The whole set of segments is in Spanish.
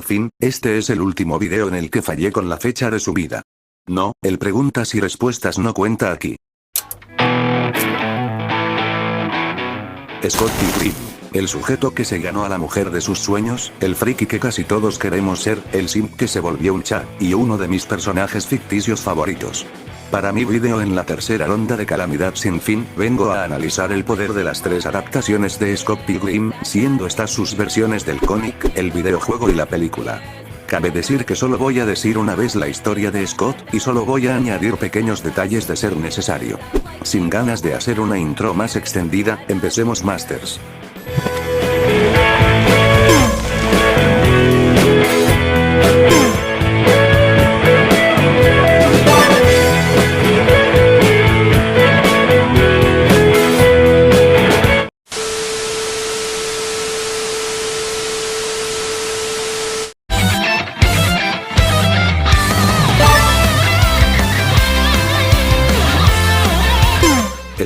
fin, este es el último video en el que fallé con la fecha de subida. No, el preguntas y respuestas no cuenta aquí. Scott Pilgrim. El sujeto que se ganó a la mujer de sus sueños, el friki que casi todos queremos ser, el simp que se volvió un chat, y uno de mis personajes ficticios favoritos. Para mi video en la tercera ronda de Calamidad Sin Fin, vengo a analizar el poder de las tres adaptaciones de Scott Pilgrim, siendo estas sus versiones del cómic, el videojuego y la película. Cabe decir que solo voy a decir una vez la historia de Scott, y solo voy a añadir pequeños detalles de ser necesario. Sin ganas de hacer una intro más extendida, empecemos Masters.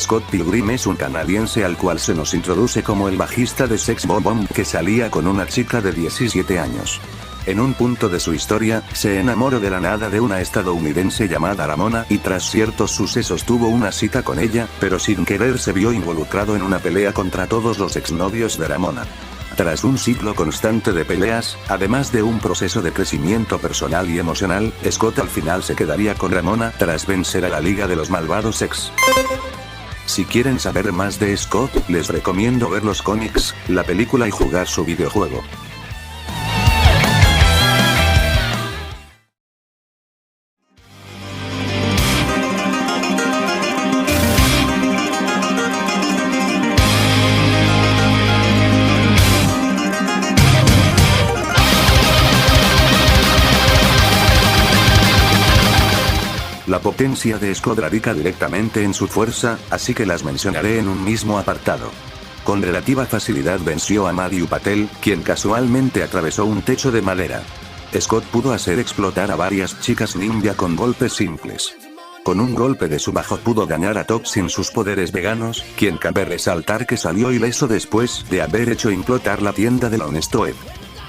Scott Pilgrim es un canadiense al cual se nos introduce como el bajista de Sex Bomb que salía con una chica de 17 años. En un punto de su historia, se enamoró de la nada de una estadounidense llamada Ramona y tras ciertos sucesos tuvo una cita con ella, pero sin querer se vio involucrado en una pelea contra todos los exnovios de Ramona. Tras un ciclo constante de peleas, además de un proceso de crecimiento personal y emocional, Scott al final se quedaría con Ramona tras vencer a la Liga de los Malvados X. Si quieren saber más de Scott, les recomiendo ver los cómics, la película y jugar su videojuego. La potencia de Scott radica directamente en su fuerza, así que las mencionaré en un mismo apartado. Con relativa facilidad venció a Madhu Patel, quien casualmente atravesó un techo de madera. Scott pudo hacer explotar a varias chicas ninja con golpes simples. Con un golpe de su bajo pudo ganar a Top sin sus poderes veganos, quien cabe resaltar que salió ileso después de haber hecho implotar la tienda del Honesto Ed.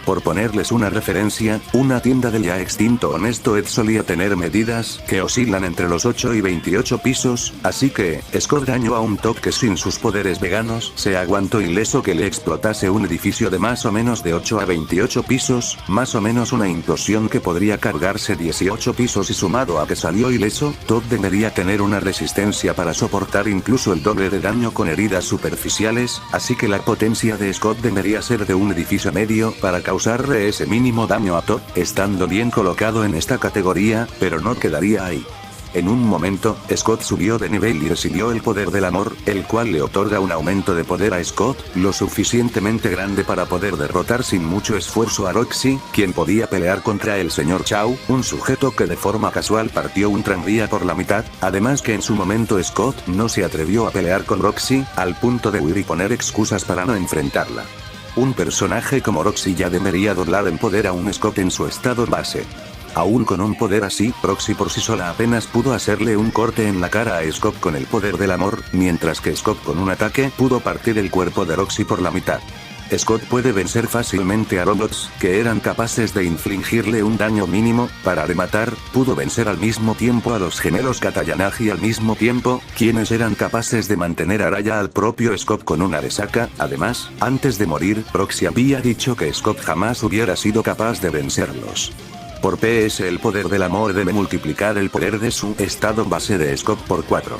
Por ponerles una referencia, una tienda del ya extinto Honesto Ed solía tener medidas que oscilan entre los 8 y 28 pisos, así que, Scott dañó a un Top que sin sus poderes veganos se aguantó ileso que le explotase un edificio de más o menos de 8 a 28 pisos, más o menos una implosión que podría cargarse 18 pisos y sumado a que salió ileso, Top debería tener una resistencia para soportar incluso el doble de daño con heridas superficiales, así que la potencia de Scott debería ser de un edificio medio para causarle ese mínimo daño a Top, estando bien colocado en esta categoría, pero no quedaría ahí. En un momento, Scott subió de nivel y recibió el poder del amor, el cual le otorga un aumento de poder a Scott, lo suficientemente grande para poder derrotar sin mucho esfuerzo a Roxy, quien podía pelear contra el Sr. Chow, un sujeto que de forma casual partió un tranvía por la mitad, además que en su momento Scott no se atrevió a pelear con Roxy, al punto de huir y poner excusas para no enfrentarla. Un personaje como Roxy ya debería doblar en poder a un Scott en su estado base. Aún con un poder así, Roxy por sí sola apenas pudo hacerle un corte en la cara a Scott con el poder del amor, mientras que Scott con un ataque pudo partir el cuerpo de Roxy por la mitad. Scott puede vencer fácilmente a robots, que eran capaces de infligirle un daño mínimo, para rematar, pudo vencer al mismo tiempo a los gemelos Katayanagi al mismo tiempo, quienes eran capaces de mantener a raya al propio Scott con una resaca. Además, antes de morir, Roxy había dicho que Scott jamás hubiera sido capaz de vencerlos. Por PS el poder del amor debe multiplicar el poder de su estado base de Scott por 4.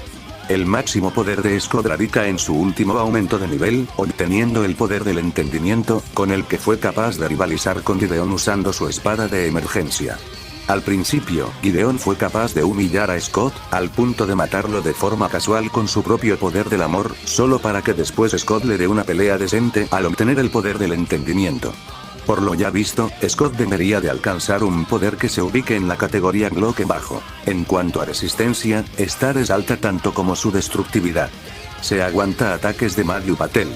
El máximo poder de Scott radica en su último aumento de nivel, obteniendo el poder del entendimiento, con el que fue capaz de rivalizar con Gideon usando su espada de emergencia. Al principio, Gideon fue capaz de humillar a Scott, al punto de matarlo de forma casual con su propio poder del amor, solo para que después Scott le dé una pelea decente al obtener el poder del entendimiento. Por lo ya visto, Scott debería de alcanzar un poder que se ubique en la categoría Glock bajo. En cuanto a resistencia, esta es alta tanto como su destructividad. Se aguanta ataques de Madhu Patel.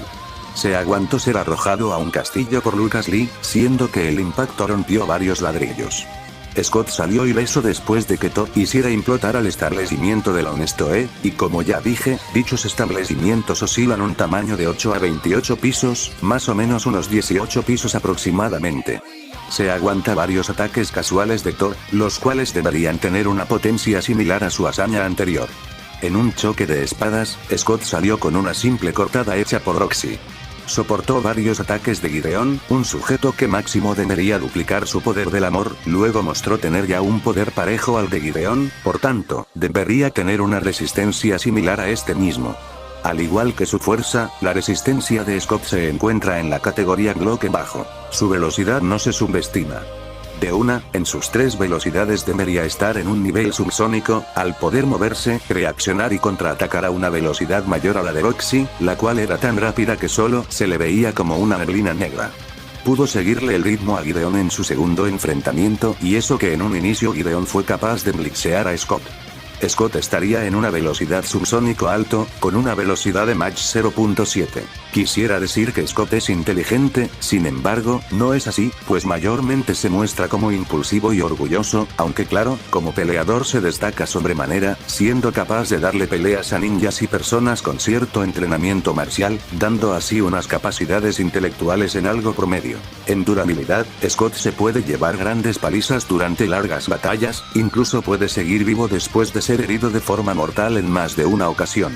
Se aguantó ser arrojado a un castillo por Lucas Lee, siendo que el impacto rompió varios ladrillos. Scott salió ileso después de que Top hiciera implotar al establecimiento del Honesto E, y como ya dije, dichos establecimientos oscilan un tamaño de 8 a 28 pisos, más o menos unos 18 pisos aproximadamente. Se aguanta varios ataques casuales de Thor, los cuales deberían tener una potencia similar a su hazaña anterior. En un choque de espadas, Scott salió con una simple cortada hecha por Roxy. Soportó varios ataques de Gideon, un sujeto que máximo debería duplicar su poder del amor, luego mostró tener ya un poder parejo al de Gideon, por tanto, debería tener una resistencia similar a este mismo. Al igual que su fuerza, la resistencia de Scott se encuentra en la categoría Glock bajo. Su velocidad no se subestima. En sus 3 velocidades debería estar en un nivel subsónico, al poder moverse, reaccionar y contraatacar a una velocidad mayor a la de Roxy, la cual era tan rápida que solo se le veía como una neblina negra. Pudo seguirle el ritmo a Gideon en su segundo enfrentamiento, y eso que en un inicio Gideon fue capaz de blitzear a Scott. Scott estaría en una velocidad subsónico alto, con una velocidad de Mach 0.7. Quisiera decir que Scott es inteligente, sin embargo, no es así, pues mayormente se muestra como impulsivo y orgulloso, aunque claro, como peleador se destaca sobremanera, siendo capaz de darle peleas a ninjas y personas con cierto entrenamiento marcial, dando así unas capacidades intelectuales en algo promedio. En durabilidad, Scott se puede llevar grandes palizas durante largas batallas, incluso puede seguir vivo después de ser herido de forma mortal en más de una ocasión.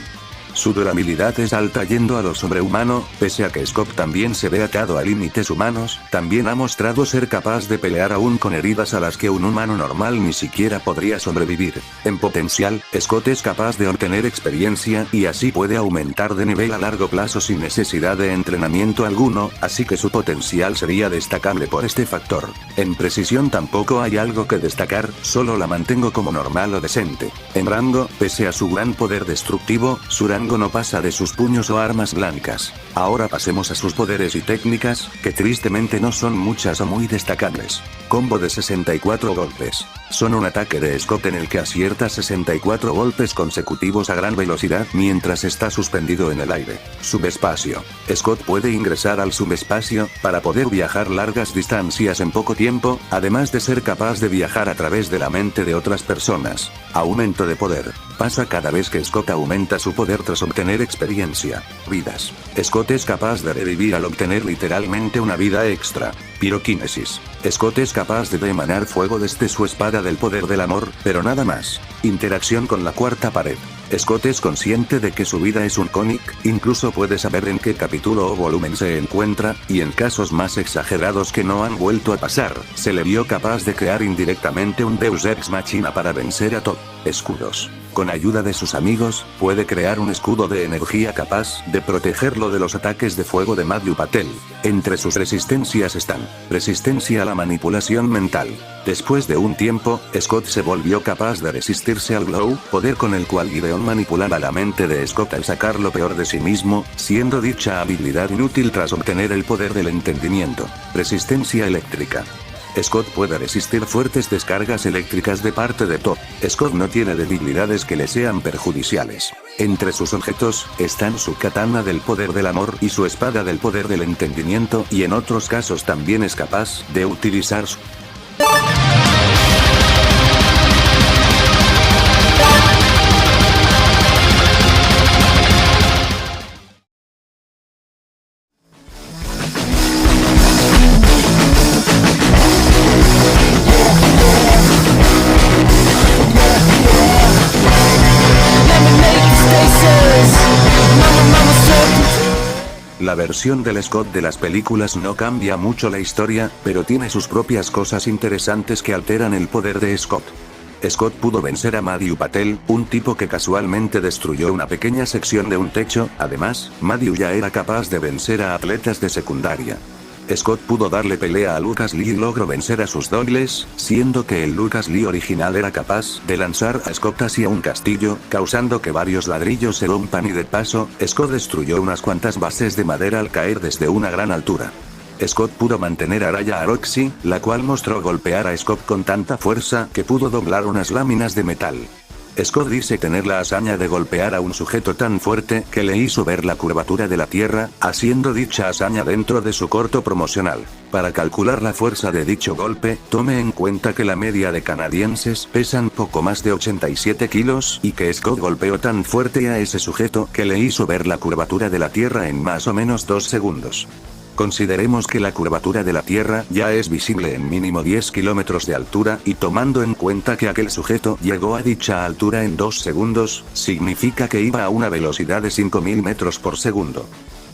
Su durabilidad es alta yendo a lo sobrehumano, pese a que Scott también se ve atado a límites humanos, también ha mostrado ser capaz de pelear aún con heridas a las que un humano normal ni siquiera podría sobrevivir. En potencial, Scott es capaz de obtener experiencia, y así puede aumentar de nivel a largo plazo sin necesidad de entrenamiento alguno, así que su potencial sería destacable por este factor. En precisión tampoco hay algo que destacar, solo la mantengo como normal o decente. En rango, pese a su gran poder destructivo, su rango no pasa de sus puños o armas blancas. Ahora pasemos a sus poderes y técnicas, que tristemente no son muchas o muy destacables. Combo de 64 golpes. Son un ataque de Scott en el que acierta 64 golpes consecutivos a gran velocidad mientras está suspendido en el aire. Subespacio. Scott puede ingresar al subespacio, para poder viajar largas distancias en poco tiempo, además de ser capaz de viajar a través de la mente de otras personas. Aumento de poder. Pasa cada vez que Scott aumenta su poder tras obtener experiencia. Vidas. Scott es capaz de revivir al obtener literalmente una vida extra. Piroquinesis. Scott es capaz de emanar fuego desde su espada del poder del amor, pero nada más. Interacción con la cuarta pared. Scott es consciente de que su vida es un cómic, incluso puede saber en qué capítulo o volumen se encuentra, y en casos más exagerados que no han vuelto a pasar, se le vio capaz de crear indirectamente un Deus Ex Machina para vencer a Thor. Escudos. Con ayuda de sus amigos, puede crear un escudo de energía capaz de protegerlo de los ataques de fuego de Madhya Patel. Entre sus resistencias están: resistencia a la manipulación mental. Después de un tiempo, Scott se volvió capaz de resistirse al Glow, poder con el cual Gideon manipulaba la mente de Scott al sacar lo peor de sí mismo, siendo dicha habilidad inútil tras obtener el poder del entendimiento. Resistencia eléctrica. Scott puede resistir fuertes descargas eléctricas de parte de Thor. Scott no tiene debilidades que le sean perjudiciales. Entre sus objetos, están su katana del poder del amor y su espada del poder del entendimiento, y en otros casos también es capaz de utilizar su... La versión del Scott de las películas no cambia mucho la historia, pero tiene sus propias cosas interesantes que alteran el poder de Scott. Scott pudo vencer a Madhya Patel, un tipo que casualmente destruyó una pequeña sección de un techo. Además, Madhya ya era capaz de vencer a atletas de secundaria. Scott pudo darle pelea a Lucas Lee y logró vencer a sus dobles, siendo que el Lucas Lee original era capaz de lanzar a Scott hacia un castillo, causando que varios ladrillos se rompan, y de paso, Scott destruyó unas cuantas bases de madera al caer desde una gran altura. Scott pudo mantener a raya a Roxy, la cual mostró golpear a Scott con tanta fuerza que pudo doblar unas láminas de metal. Scott dice tener la hazaña de golpear a un sujeto tan fuerte que le hizo ver la curvatura de la Tierra, haciendo dicha hazaña dentro de su corto promocional. Para calcular la fuerza de dicho golpe, tome en cuenta que la media de canadienses pesan poco más de 87 kilos, y que Scott golpeó tan fuerte a ese sujeto que le hizo ver la curvatura de la Tierra en más o menos 2 segundos. Consideremos que la curvatura de la Tierra ya es visible en mínimo 10 kilómetros de altura y tomando en cuenta que aquel sujeto llegó a dicha altura en 2 segundos, significa que iba a una velocidad de 5000 metros por segundo.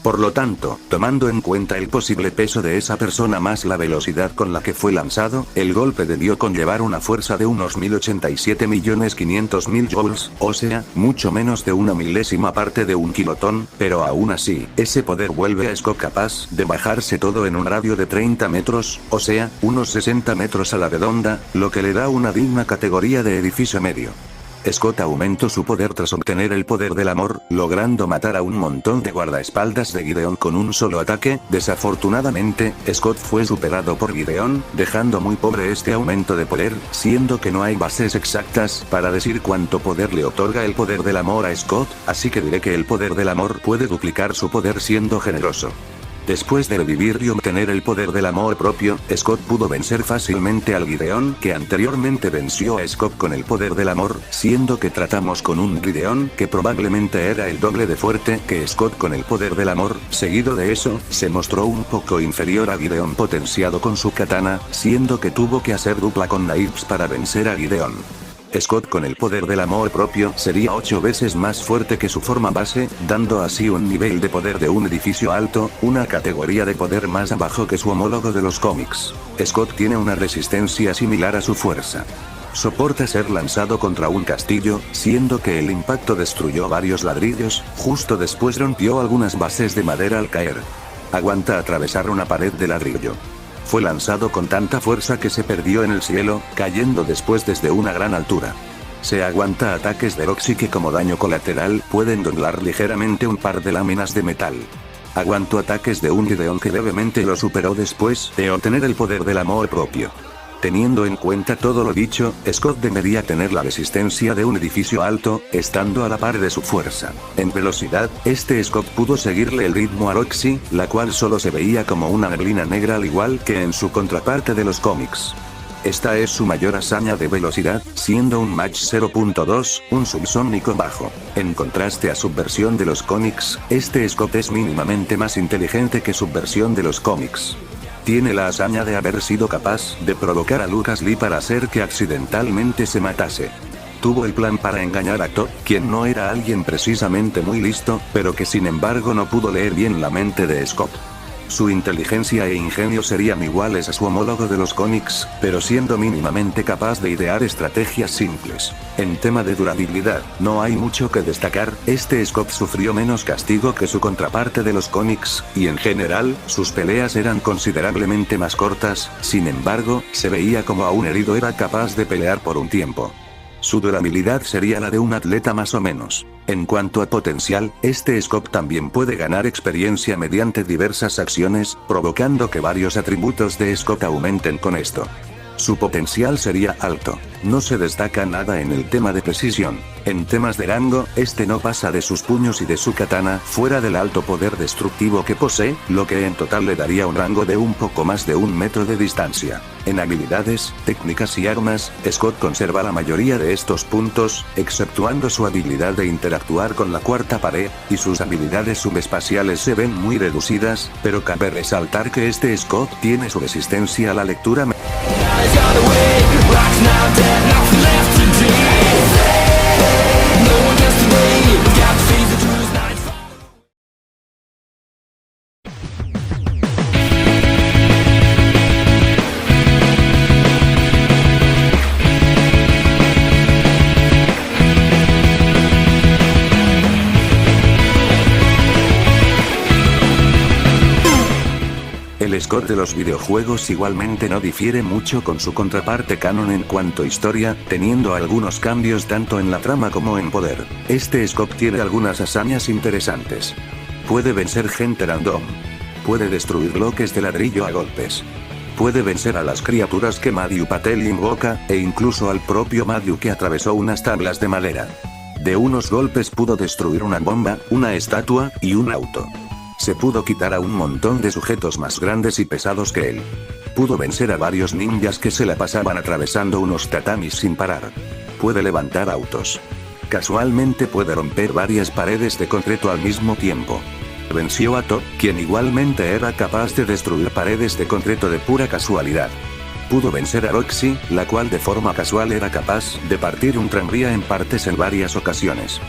Por lo tanto, tomando en cuenta el posible peso de esa persona más la velocidad con la que fue lanzado, el golpe debió conllevar una fuerza de unos 1087.500.000 joules, o sea, mucho menos de una milésima parte de un kilotón, pero aún así, ese poder vuelve a Scott capaz de bajarse todo en un radio de 30 metros, o sea, unos 60 metros a la redonda, lo que le da una digna categoría de edificio medio. Scott aumentó su poder tras obtener el poder del amor, logrando matar a un montón de guardaespaldas de Gideon con un solo ataque. Desafortunadamente, Scott fue superado por Gideon, dejando muy pobre este aumento de poder, siendo que no hay bases exactas para decir cuánto poder le otorga el poder del amor a Scott, así que diré que el poder del amor puede duplicar su poder siendo generoso. Después de revivir y obtener el poder del amor propio, Scott pudo vencer fácilmente al Gideon que anteriormente venció a Scott con el poder del amor, siendo que tratamos con un Gideon que probablemente era el doble de fuerte que Scott con el poder del amor. Seguido de eso, se mostró un poco inferior a Gideon potenciado con su katana, siendo que tuvo que hacer dupla con knives para vencer a Gideon. Scott con el poder del amor propio sería 8 veces más fuerte que su forma base, dando así un nivel de poder de un edificio alto, una categoría de poder más abajo que su homólogo de los cómics. Scott tiene una resistencia similar a su fuerza. Soporta ser lanzado contra un castillo, siendo que el impacto destruyó varios ladrillos, justo después rompió algunas bases de madera al caer. Aguanta atravesar una pared de ladrillo. Fue lanzado con tanta fuerza que se perdió en el cielo, cayendo después desde una gran altura. Se aguanta ataques de Roxy que como daño colateral pueden doblar ligeramente un par de láminas de metal. Aguantó ataques de un Gideon que levemente lo superó después de obtener el poder del amor propio. Teniendo en cuenta todo lo dicho, Scott debería tener la resistencia de un edificio alto, estando a la par de su fuerza. En velocidad, Scott pudo seguirle el ritmo a Roxy, la cual solo se veía como una neblina negra al igual que en su contraparte de los cómics. Esta es su mayor hazaña de velocidad, siendo un Mach 0.2, un subsónico bajo. En contraste a Subversión de los cómics, Scott es mínimamente más inteligente que Subversión de los cómics. Tiene la hazaña de haber sido capaz de provocar a Lucas Lee para hacer que accidentalmente se matase. Tuvo el plan para engañar a Todd, quien no era alguien precisamente muy listo, pero que sin embargo no pudo leer bien la mente de Scott. Su inteligencia e ingenio serían iguales a su homólogo de los cómics, pero siendo mínimamente capaz de idear estrategias simples. En tema de durabilidad, no hay mucho que destacar, Scott sufrió menos castigo que su contraparte de los cómics, y en general, sus peleas eran considerablemente más cortas, sin embargo, se veía como aún herido era capaz de pelear por un tiempo. Su durabilidad sería la de un atleta más o menos. En cuanto a potencial, Scott también puede ganar experiencia mediante diversas acciones, provocando que varios atributos de Scott aumenten con esto. Su potencial sería alto. No se destaca nada en el tema de precisión. En temas de rango, no pasa de sus puños y de su katana, fuera del alto poder destructivo que posee, lo que en total le daría un rango de un poco más de 1 metro de distancia. En habilidades, técnicas y armas, Scott conserva la mayoría de estos puntos, exceptuando su habilidad de interactuar con la cuarta pared, y sus habilidades subespaciales se ven muy reducidas, pero cabe resaltar que Scott tiene su resistencia a la lectura. El Scott de los videojuegos igualmente no difiere mucho con su contraparte canon en cuanto a historia, teniendo algunos cambios tanto en la trama como en poder. Scott tiene algunas hazañas interesantes. Puede vencer gente random. Puede destruir bloques de ladrillo a golpes. Puede vencer a las criaturas que Madhu Patel invoca, e incluso al propio Madhu que atravesó unas tablas de madera. De unos golpes pudo destruir una bomba, una estatua, y un auto. Se pudo quitar a un montón de sujetos más grandes y pesados que él. Pudo vencer a varios ninjas que se la pasaban atravesando unos tatamis sin parar. Puede levantar autos. Casualmente puede romper varias paredes de concreto al mismo tiempo. Venció a Thor, quien igualmente era capaz de destruir paredes de concreto de pura casualidad. Pudo vencer a Roxy, la cual de forma casual era capaz de partir un tranvía en partes en varias ocasiones.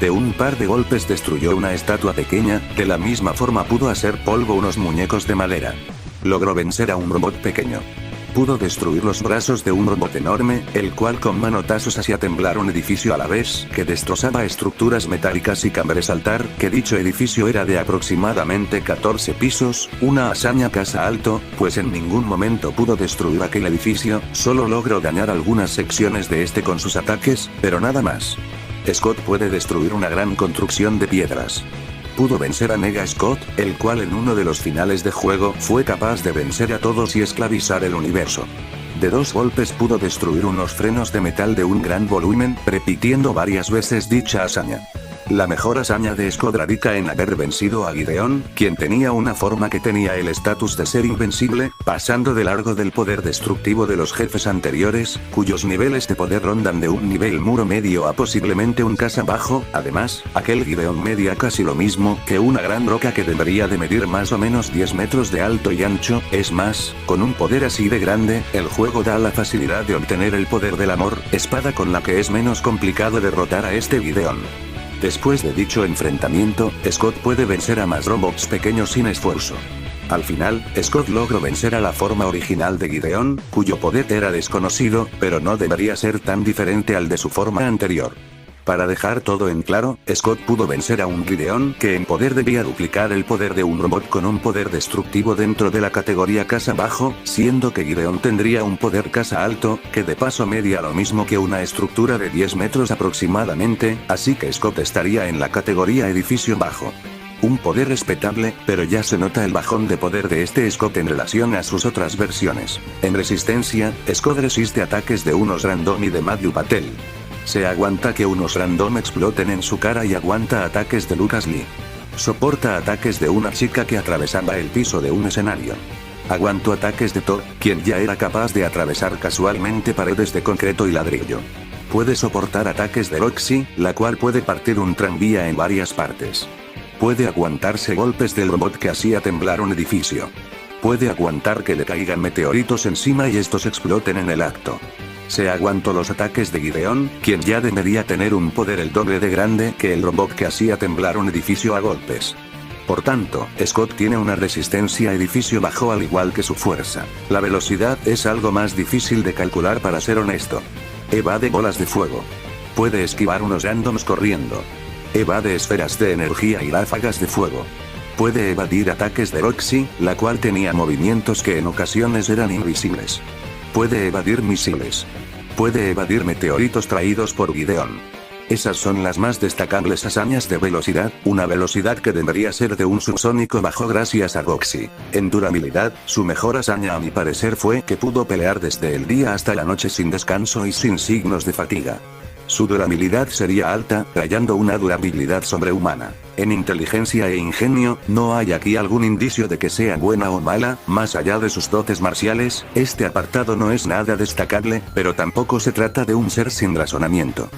De un par de golpes destruyó una estatua pequeña, de la misma forma pudo hacer polvo unos muñecos de madera. Logró vencer a un robot pequeño. Pudo destruir los brazos de un robot enorme, el cual con manotazos hacía temblar un edificio a la vez que destrozaba estructuras metálicas, y cabe resaltar que dicho edificio era de aproximadamente 14 pisos, una hazaña casa alto, pues en ningún momento pudo destruir aquel edificio, solo logró dañar algunas secciones de este con sus ataques, pero nada más. Scott puede destruir una gran construcción de piedras. Pudo vencer a Mega Scott, el cual en uno de los finales de juego fue capaz de vencer a todos y esclavizar el universo. De dos golpes pudo destruir unos frenos de metal de un gran volumen, repitiendo varias veces dicha hazaña. La mejor hazaña de Scott radica en haber vencido a Gideon, quien tenía una forma que tenía el estatus de ser invencible, pasando de largo del poder destructivo de los jefes anteriores, cuyos niveles de poder rondan de un nivel muro medio a posiblemente un casa bajo. Además, aquel Gideon media casi lo mismo que una gran roca que debería de medir más o menos 10 metros de alto y ancho. Es más, con un poder así de grande, el juego da la facilidad de obtener el poder del amor, espada con la que es menos complicado derrotar a este Gideon. Después de dicho enfrentamiento, Scott puede vencer a más robots pequeños sin esfuerzo. Al final, Scott logró vencer a la forma original de Gideon, cuyo poder era desconocido, pero no debería ser tan diferente al de su forma anterior. Para dejar todo en claro, Scott pudo vencer a un Gideon que en poder debía duplicar el poder de un robot con un poder destructivo dentro de la categoría casa bajo, siendo que Gideon tendría un poder casa alto, que de paso media lo mismo que una estructura de 10 metros aproximadamente, así que Scott estaría en la categoría edificio bajo. Un poder respetable, pero ya se nota el bajón de poder de este Scott en relación a sus otras versiones. En resistencia, Scott resiste ataques de unos random y de Madhu Patel. Se aguanta que unos random exploten en su cara y aguanta ataques de Lucas Lee. Soporta ataques de una chica que atravesaba el piso de un escenario. Aguantó ataques de Thor, quien ya era capaz de atravesar casualmente paredes de concreto y ladrillo. Puede soportar ataques de Roxy, la cual puede partir un tranvía en varias partes. Puede aguantarse golpes del robot que hacía temblar un edificio. Puede aguantar que le caigan meteoritos encima y estos exploten en el acto. Se aguantó los ataques de Gideon, quien ya debería tener un poder el doble de grande que el robot que hacía temblar un edificio a golpes. Por tanto, Scott tiene una resistencia a edificio bajo al igual que su fuerza. La velocidad es algo más difícil de calcular, para ser honesto. Evade bolas de fuego. Puede esquivar unos randoms corriendo. Evade esferas de energía y ráfagas de fuego. Puede evadir ataques de Roxy, la cual tenía movimientos que en ocasiones eran invisibles. Puede evadir misiles. Puede evadir meteoritos traídos por Gideon. Esas son las más destacables hazañas de velocidad, una velocidad que debería ser de un subsónico bajo gracias a Roxy. En durabilidad, su mejor hazaña a mi parecer fue que pudo pelear desde el día hasta la noche sin descanso y sin signos de fatiga. Su durabilidad sería alta, trayendo una durabilidad sobrehumana. En inteligencia e ingenio, no hay aquí algún indicio de que sea buena o mala, más allá de sus dotes marciales, este apartado no es nada destacable, pero tampoco se trata de un ser sin razonamiento.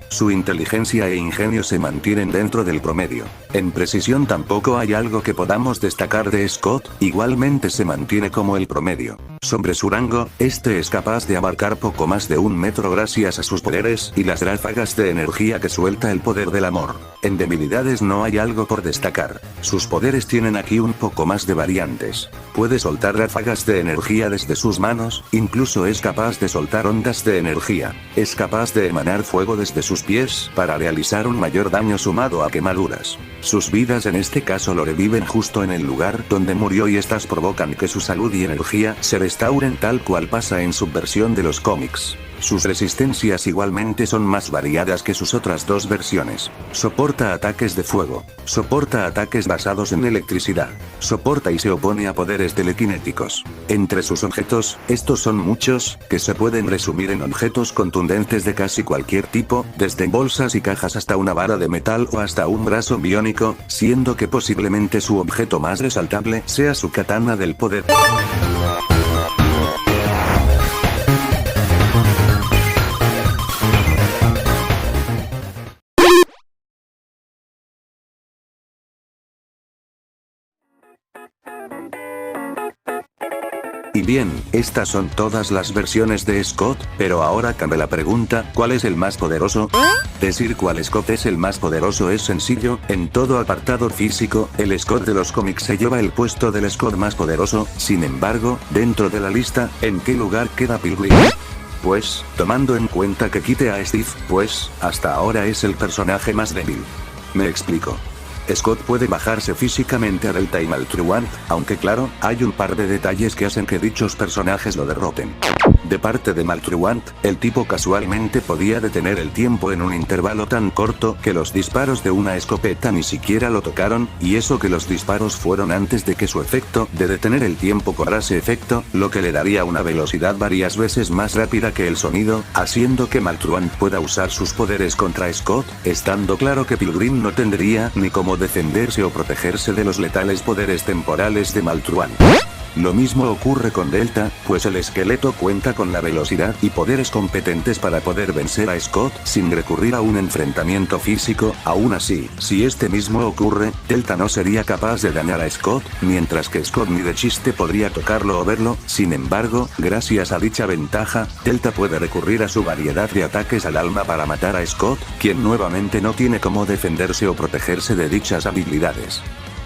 Su inteligencia e ingenio se mantienen dentro del promedio. En precisión tampoco hay algo que podamos destacar de Scott, igualmente se mantiene como el promedio. Sobre su rango, este es capaz de abarcar poco más de 1 metro gracias a sus poderes y las ráfagas de energía que suelta el poder del amor. En debilidades no hay algo por destacar. Sus poderes tienen aquí un poco más de variantes. Puede soltar ráfagas de energía desde sus manos, incluso es capaz de soltar ondas de energía. Es capaz de emanar fuego desde sus pies para realizar un mayor daño sumado a quemaduras. Sus vidas en este caso lo reviven justo en el lugar donde murió y estas provocan que su salud y energía se restauren tal cual pasa en su versión de los cómics. Sus resistencias igualmente son más variadas que sus otras dos versiones. Soporta ataques de fuego. Soporta ataques basados en electricidad. Soporta y se opone a poderes telequinéticos. Entre sus objetos, estos son muchos, que se pueden resumir en objetos contundentes de casi cualquier tipo, desde bolsas y cajas hasta una vara de metal o hasta un brazo biónico, siendo que posiblemente su objeto más resaltable sea su katana del poder. bien, estas son todas las versiones de Scott, pero ahora cambia la pregunta, ¿cuál es el más poderoso? Decir cuál Scott es el más poderoso es sencillo, en todo apartado físico, el Scott de los cómics se lleva el puesto del Scott más poderoso, sin embargo, dentro de la lista, ¿en qué lugar queda Pilgrim? Pues, tomando en cuenta que quite a Steve, pues, hasta ahora es el personaje más débil. Me explico. Scott puede bajarse físicamente a Delta y Maltruant, aunque claro, hay un par de detalles que hacen que dichos personajes lo derroten. De parte de Maltruant, el tipo casualmente podía detener el tiempo en un intervalo tan corto que los disparos de una escopeta ni siquiera lo tocaron, y eso que los disparos fueron antes de que su efecto de detener el tiempo cobrase efecto, lo que le daría una velocidad varias veces más rápida que el sonido, haciendo que Maltruant pueda usar sus poderes contra Scott, estando claro que Pilgrim no tendría ni cómo defenderse o protegerse de los letales poderes temporales de Maltruant. Lo mismo ocurre con Delta, pues el esqueleto cuenta con la velocidad y poderes competentes para poder vencer a Scott sin recurrir a un enfrentamiento físico. Aún así, si este mismo ocurre, Delta no sería capaz de dañar a Scott, mientras que Scott ni de chiste podría tocarlo o verlo. Sin embargo, gracias a dicha ventaja, Delta puede recurrir a su variedad de ataques al alma para matar a Scott, quien nuevamente no tiene cómo defenderse o protegerse de dichas habilidades.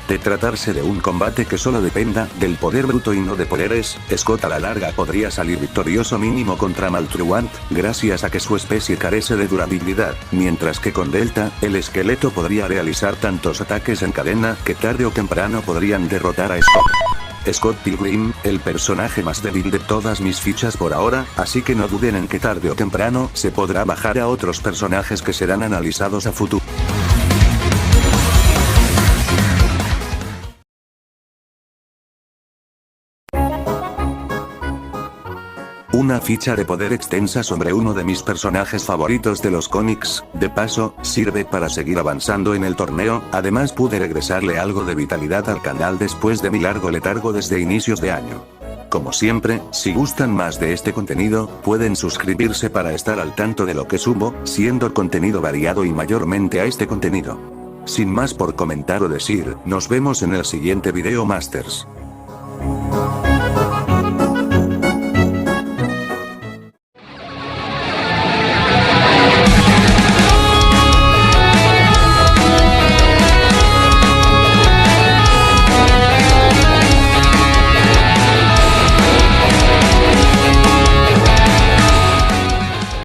De tratarse de un combate que solo dependa del poder bruto y no de poderes, Scott a la larga podría salir victorioso mínimo contra Maltruant, gracias a que su especie carece de durabilidad, mientras que con Delta, el esqueleto podría realizar tantos ataques en cadena que tarde o temprano podrían derrotar a Scott. Scott Pilgrim, el personaje más débil de todas mis fichas por ahora, así que no duden en que tarde o temprano se podrá bajar a otros personajes que serán analizados a futuro. Una ficha de poder extensa sobre uno de mis personajes favoritos de los cómics, de paso, sirve para seguir avanzando en el torneo, además pude regresarle algo de vitalidad al canal después de mi largo letargo desde inicios de año. Como siempre, si gustan más de este contenido, pueden suscribirse para estar al tanto de lo que subo, siendo contenido variado y mayormente a este contenido. Sin más por comentar o decir, nos vemos en el siguiente video Masters.